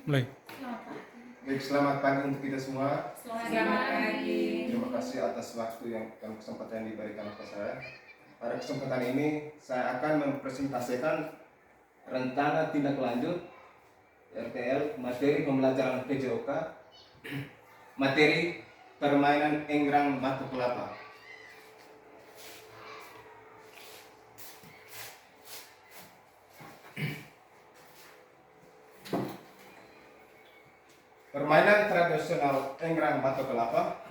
Mulai. Baik, selamat pagi untuk kita semua. Selamat pagi. Terima kasih atas waktu dan kesempatan yang diberikan kepada saya. Pada kesempatan ini, saya akan mempresentasikan rencana tindak lanjut RTL materi pembelajaran PJOK, materi permainan enggrang batu kelapa. Permainan tradisional enggrang batu kelapa.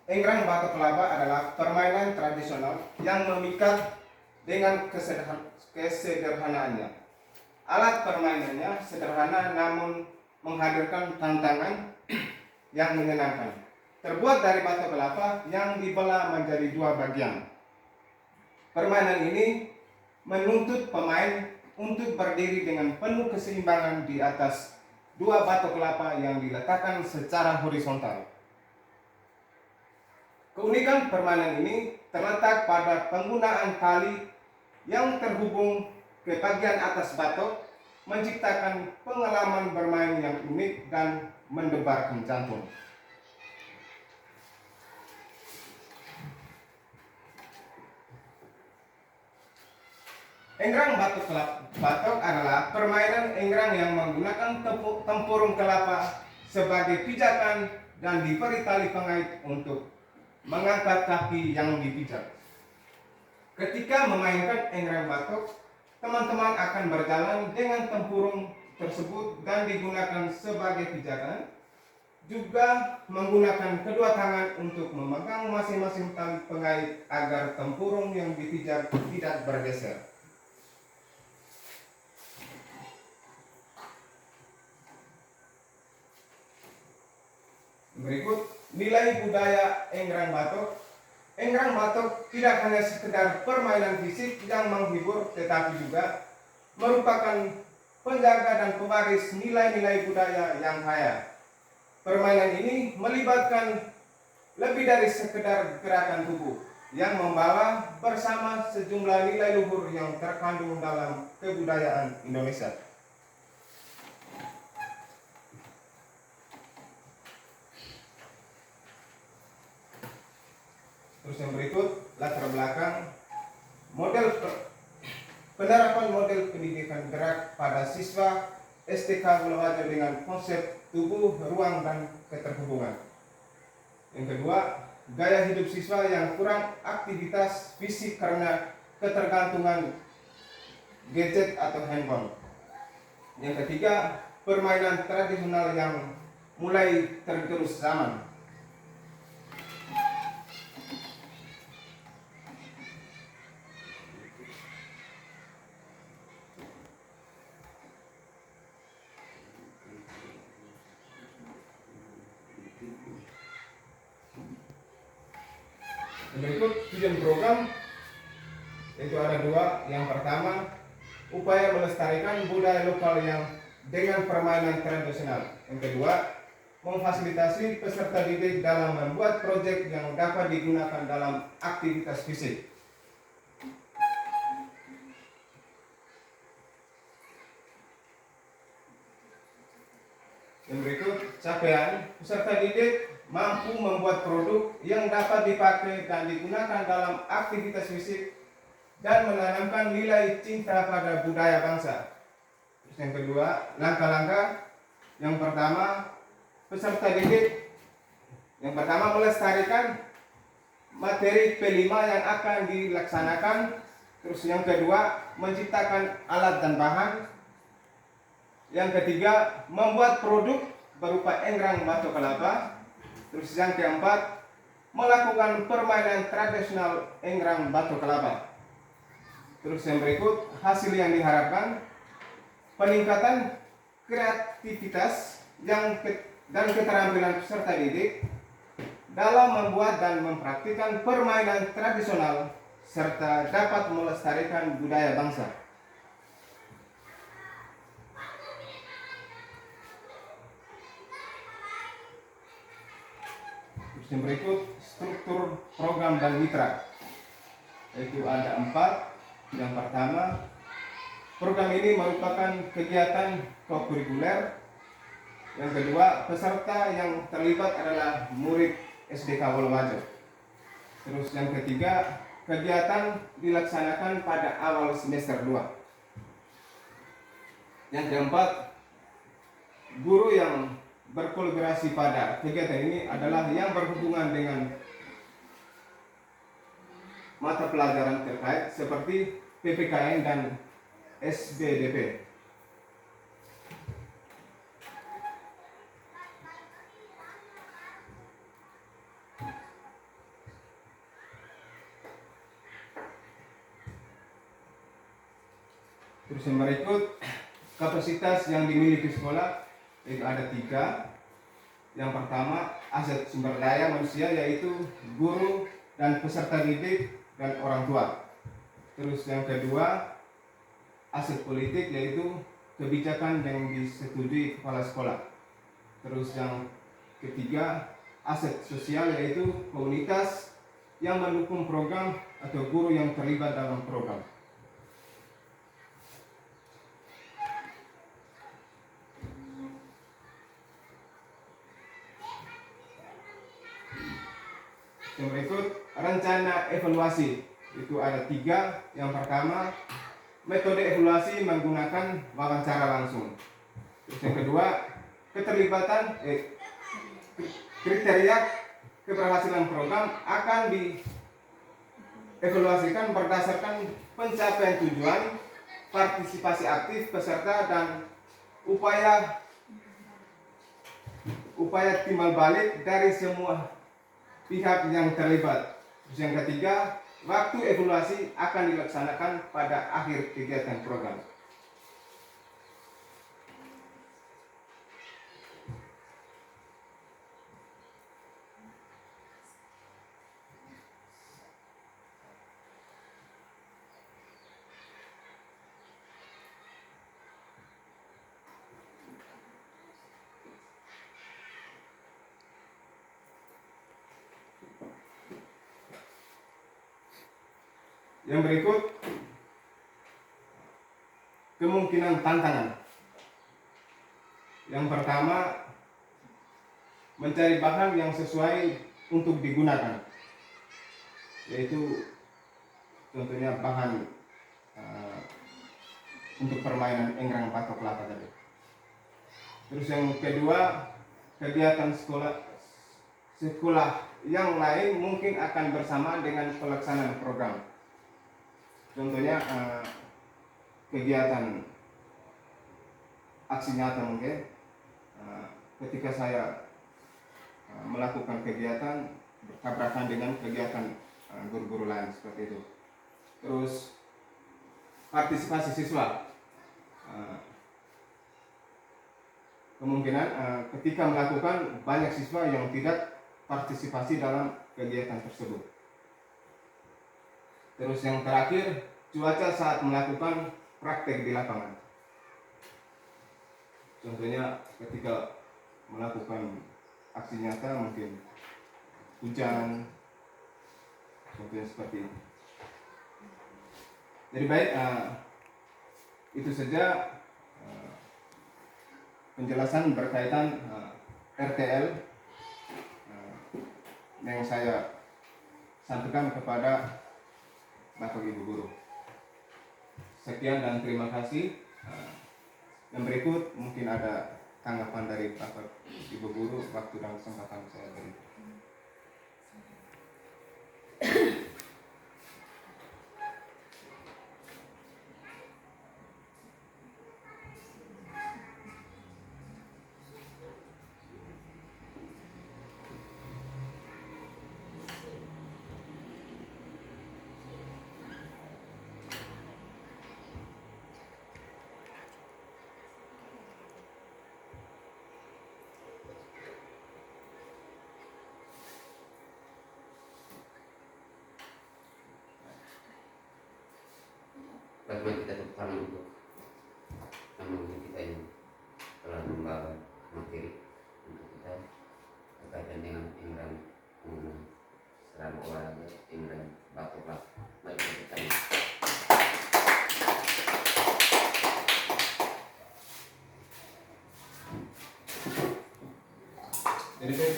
Enggrang batu kelapa adalah permainan tradisional yang memikat dengan kesederhanaannya. Alat permainannya sederhana namun menghadirkan tantangan yang menyenangkan. Terbuat dari batu kelapa yang dibelah menjadi dua bagian. Permainan ini menuntut pemain untuk berdiri dengan penuh keseimbangan di atas dua batu kelapa yang diletakkan secara horizontal. Keunikan permainan ini terletak pada penggunaan tali yang terhubung ke bagian atas batok, menciptakan pengalaman bermain yang unik dan mendebarkan jantung. Enggrang batu batok adalah permainan enggrang yang menggunakan tempurung kelapa sebagai pijakan dan diberi tali pengait untuk mengangkat kaki yang dipijak. Ketika memainkan enggrang batok, teman-teman akan berjalan dengan tempurung tersebut dan digunakan sebagai pijakan, juga menggunakan kedua tangan untuk memegang masing-masing tali pengait agar tempurung yang dipijak tidak bergeser. Berikut nilai budaya enggrang batok. Enggrang batok tidak hanya sekedar permainan fisik yang menghibur, tetapi juga merupakan penjaga dan pewaris nilai-nilai budaya yang kaya. Permainan ini melibatkan lebih dari sekedar gerakan tubuh yang membawa bersama sejumlah nilai luhur yang terkandung dalam kebudayaan Indonesia. Terus yang berikut, latar belakang penerapan model pendidikan gerak pada siswa STK Bulawajo dengan konsep tubuh, ruang, dan keterhubungan. Yang kedua, gaya hidup siswa yang kurang aktivitas fisik karena ketergantungan gadget atau handphone. Yang ketiga, permainan tradisional yang mulai tergerus zaman. Berikut tujuan program, itu ada dua. Yang pertama, upaya melestarikan budaya lokal yang dengan permainan tradisional. Yang kedua, memfasilitasi peserta didik dalam membuat proyek yang dapat digunakan dalam aktivitas fisik. Yang berikut, capaian peserta didik mampu membuat produk yang dapat dipakai dan digunakan dalam aktivitas fisik dan menanamkan nilai cinta pada budaya bangsa. Terus yang kedua, langkah-langkah. Yang pertama, peserta didik yang pertama melestarikan materi P5 yang akan dilaksanakan. Terus yang kedua, menciptakan alat dan bahan. Yang ketiga, membuat produk berupa enggrang batu kelapa. Terus yang keempat, melakukan permainan tradisional enggrang batu kelapa. Terus yang berikut, hasil yang diharapkan, peningkatan kreativitas dan keterampilan peserta didik dalam membuat dan mempraktikkan permainan tradisional serta dapat melestarikan budaya bangsa. Yang berikut, struktur program dan mitra, yaitu ada 4. Yang pertama, program ini merupakan kegiatan kokurikuler Yang kedua, peserta yang terlibat adalah murid SDK Wolowajo. Terus yang ketiga, kegiatan dilaksanakan pada awal semester 2. Yang keempat, guru yang berkolaborasi pada kegiatan ini adalah yang berhubungan dengan mata pelajaran terkait seperti PPKN dan SBDP. Terus yang berikut, kapasitas yang dimiliki sekolah itu ada 3. Yang pertama, aset sumber daya manusia, yaitu guru dan peserta didik dan orang tua. Terus yang kedua, aset politik, yaitu kebijakan yang disetujui kepala sekolah. Terus yang ketiga, aset sosial, yaitu komunitas yang mendukung program atau guru yang terlibat dalam program. Yang berikut, rencana evaluasi itu ada 3. Yang pertama, metode evaluasi menggunakan wawancara langsung. Terus yang kedua, keterlibatan kriteria keberhasilan program akan dievaluasikan berdasarkan pencapaian tujuan, partisipasi aktif peserta, dan upaya timbal balik dari semua pihak yang terlibat. Terus yang ketiga, waktu evaluasi akan dilaksanakan pada akhir kegiatan program. Yang berikut, kemungkinan tantangan. Yang pertama, mencari bahan yang sesuai untuk digunakan, yaitu contohnya bahan untuk permainan enggrang batok kelapa tadi. Terus yang kedua, kegiatan sekolah yang lain mungkin akan bersama dengan pelaksanaan program. Contohnya kegiatan aksi nyata mungkin ketika saya melakukan kegiatan bertabrakan dengan kegiatan guru-guru lain seperti itu. Terus partisipasi siswa, kemungkinan ketika melakukan banyak siswa yang tidak partisipasi dalam kegiatan tersebut. Terus yang terakhir, cuaca saat melakukan praktek di lapangan. Contohnya ketika melakukan aksi nyata mungkin hujan, contohnya seperti itu. Jadi baik, itu saja penjelasan berkaitan RTL yang saya sampaikan kepada Bapak Ibu Guru. Sekian dan terima kasih. Yang berikut mungkin ada tanggapan dari Bapak Ibu Guru waktu dan kesempatan saya beri. Bagaimana kita depan untuk menemui kita yang telah membawa materi untuk kita berkaitan dengan enggrang serang olahraga enggrang batok kelapa. Mari kita tanya. Jadi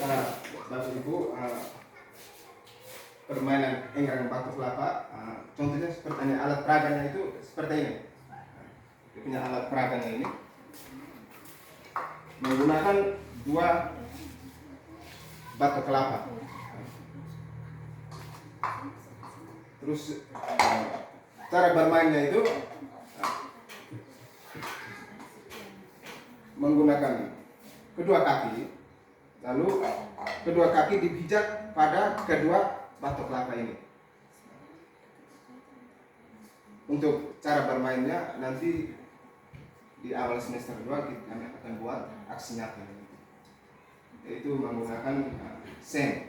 Bapak Ibu, permainan enggrang batu kelapa, contohnya seperti ini, alat peraganya itu seperti ini. Dia punya alat peraganya ini menggunakan 2 batu kelapa. Terus cara bermainnya itu menggunakan kedua kaki, lalu kedua kaki dipijak pada kedua batu kelapa ini. Untuk cara bermainnya nanti di awal semester 2 kami akan buat aksi nyata, yaitu menggunakan sen.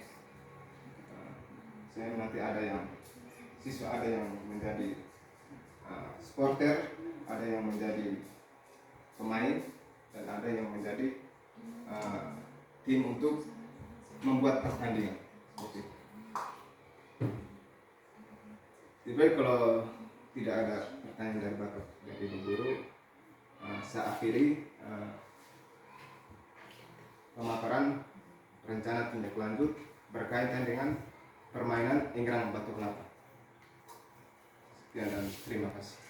Sen nanti ada yang siswa ada yang menjadi supporter, ada yang menjadi pemain, dan ada yang menjadi tim untuk membuat pertandingan. Oke. Jadi kalau tidak ada pertanyaan dari Bapak dan Ibu guru, saya akhiri pemaparan rencana tindak lanjut berkaitan dengan permainan enggrang batu kelapa. Sekian dan terima kasih.